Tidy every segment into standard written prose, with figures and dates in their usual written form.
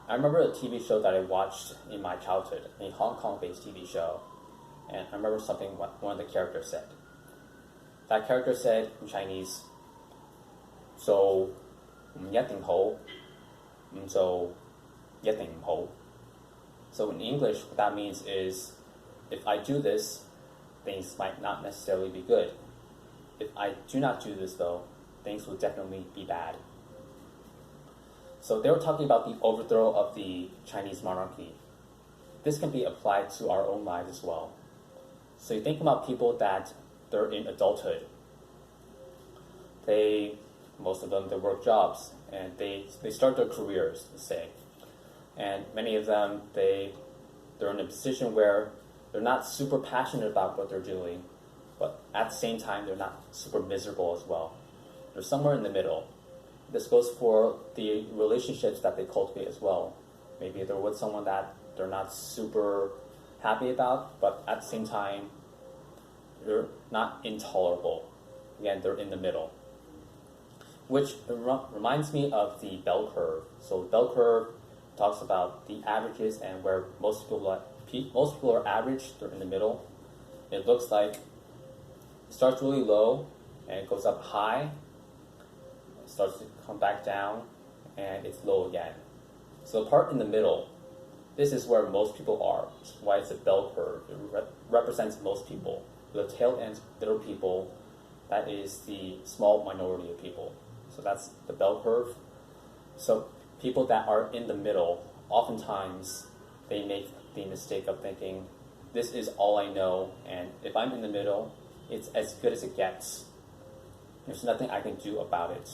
I remember a TV show that I watched in my childhood, a Hong Kong-based TV show, and I remember something one of the characters said. That character said in Chinese, "So 唔一定好，唔做一定唔好." So in English, what that means is, if I do this, things might not necessarily be good. If I do not do this, though, things will definitely be bad. So they were talking about the overthrow of the Chinese monarchy. This can be applied to our own lives as well. So you think about people that they're in adulthood. Most of them, they work jobs, and they start their careers, let's say. And many of them, they're in a position where they're not super passionate about what they're doing, but at the same time, they're not super miserable as well. They're somewhere in the middle. This goes for the relationships that they cultivate as well. Maybe they're with someone that they're not super happy about, but at the same time, they're not intolerable. Again, they're in the middle. Which reminds me of the bell curve. So the bell curve talks about the averages and where most people are average, they're in the middle. It looks like it starts really low and it goes up high, it starts to come back down, and it's low again. So the part in the middle, this is where most people are. Which is why it's a bell curve. It represents most people. The tail ends, little people, that is the small minority of people. So that's the bell curve. So people that are in the middle, oftentimes they make the mistake of thinking, this is all I know, and if I'm in the middle, it's as good as it gets. There's nothing I can do about it.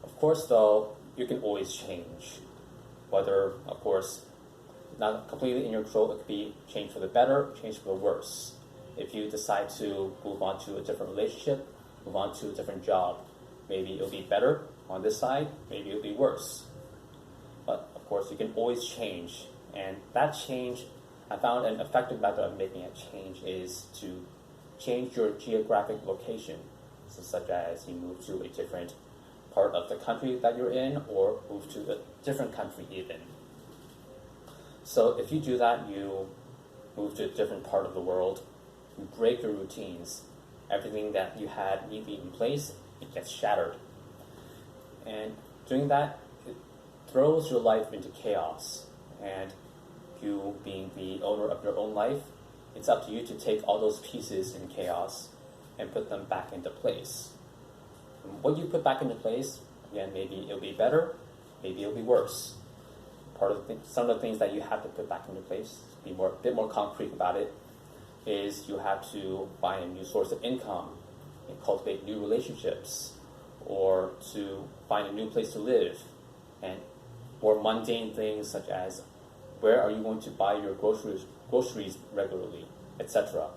Of course, though, you can always change. Whether, of course, not completely in your control, it could be change for the better, change for the worse. If you decide to move on to a different relationship, move on to a different job, maybe it'll be better on this side, maybe it'll be worse. But of course, you can always change. And that change, I found an effective method of making a change is to change your geographic location. So such as you move to a different part of the country that you're in, or move to a different country even. So if you do that, you move to a different part of the world, you break your routines. Everything that you had neatly in place, it gets shattered. And doing that, it throws your life into chaos. And you being the owner of your own life, it's up to you to take all those pieces in chaos and put them back into place. And what you put back into place, again, maybe it'll be better, maybe it'll be worse. Some of the things that you have to put back into place, be a bit more concrete about it, is you have to find a new source of income and cultivate new relationships, or to find a new place to live, and more mundane things such as where are you going to buy your groceries regularly, etc.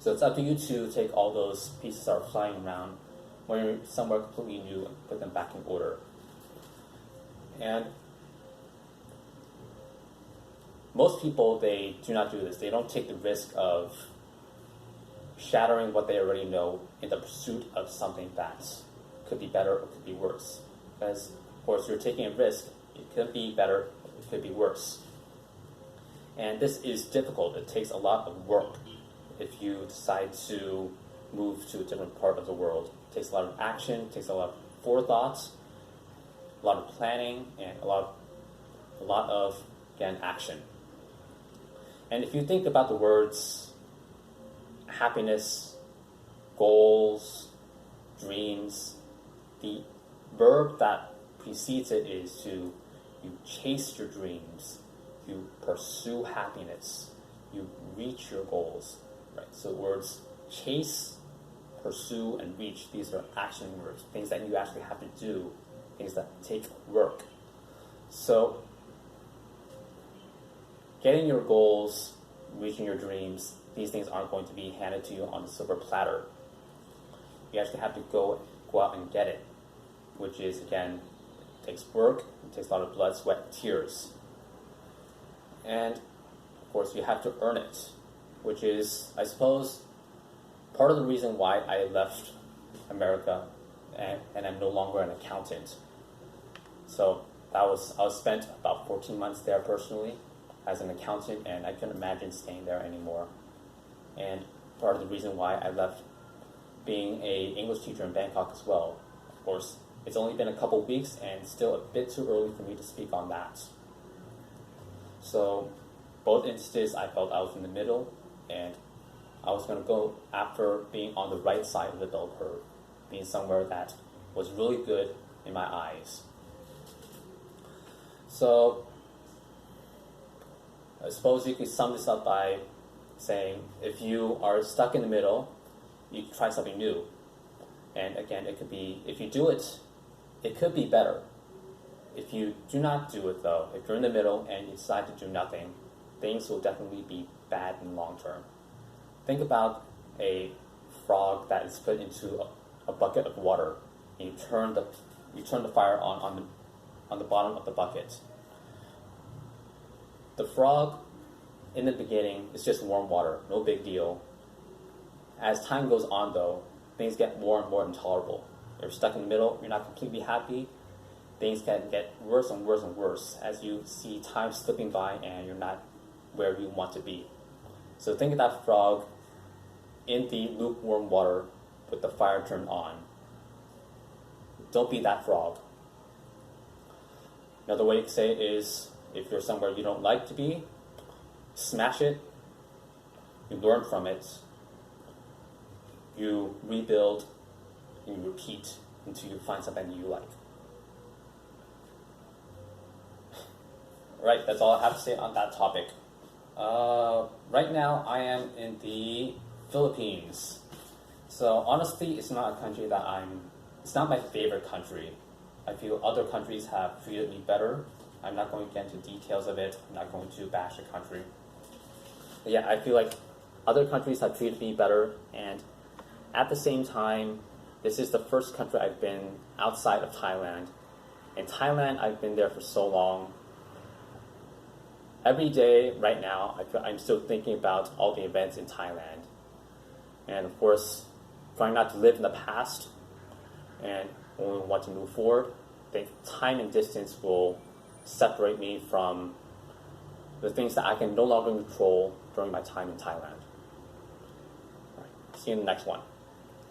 So it's up to you to take all those pieces that are flying around when you're somewhere completely new and put them back in order. And most people, they do not do this. They don't take the risk of shattering what they already know in the pursuit of something that could be better or could be worse. Because, of course, you're taking a risk. It could be better, it could be worse. And this is difficult. It takes a lot of work if you decide to move to a different part of the world. It takes a lot of action, it takes a lot of forethought, a lot of planning, and a lot of, again, action. And if you think about the words happiness, goals, dreams, the verb that precedes it is you chase your dreams, you pursue happiness, you reach your goals, right? So words chase, pursue, and reach, these are action words, things that you actually have to do, things that take work. So getting your goals, reaching your dreams, these things aren't going to be handed to you on a silver platter. You actually have to go out and get it, which is, again, it takes work, it takes a lot of blood, sweat, and tears. And, of course, you have to earn it, which is, I suppose, part of the reason why I left America and I'm no longer an accountant. So I was spent about 14 months there personally as an accountant, and I couldn't imagine staying there anymore. And part of the reason why I left being a English teacher in Bangkok as well. Of course, it's only been a couple weeks and still a bit too early for me to speak on that. So both instances I felt I was in the middle, and I was going to go after being on the right side of the bell curve, being somewhere that was really good in my eyes. So I suppose you could sum this up by saying if you are stuck in the middle, you try something new. And again, it could be, if you do it, it could be better. If you do not do it though, if you're in the middle and you decide to do nothing, things will definitely be bad in the long term. Think about a frog that is put into a bucket of water, and you turn the fire on the bottom of the bucket. The frog, in the beginning, is just warm water, no big deal. As time goes on, though, things get more and more intolerable. You're stuck in the middle, you're not completely happy, things can get worse and worse and worse as you see time slipping by and you're not where you want to be. So think of that frog in the lukewarm water with the fire turned on. Don't be that frog. Another way to say it is, if you're somewhere you don't like to be, smash it, you learn from it, you rebuild, and you repeat until you find something you like. Right, that's all I have to say on that topic. Right now, I am in the Philippines. So honestly, it's not a country that it's not my favorite country. I feel other countries have treated me better. I'm not going to get into details of it. I'm not going to bash the country. But yeah, I feel like other countries have treated me better, and at the same time, this is the first country I've been outside of Thailand. In Thailand, I've been there for so long. Every day, right now, I'm still thinking about all the events in Thailand. And of course, trying not to live in the past and only want to move forward. I think time and distance will separate me from the things that I can no longer control during my time in Thailand. All right, see you in the next one.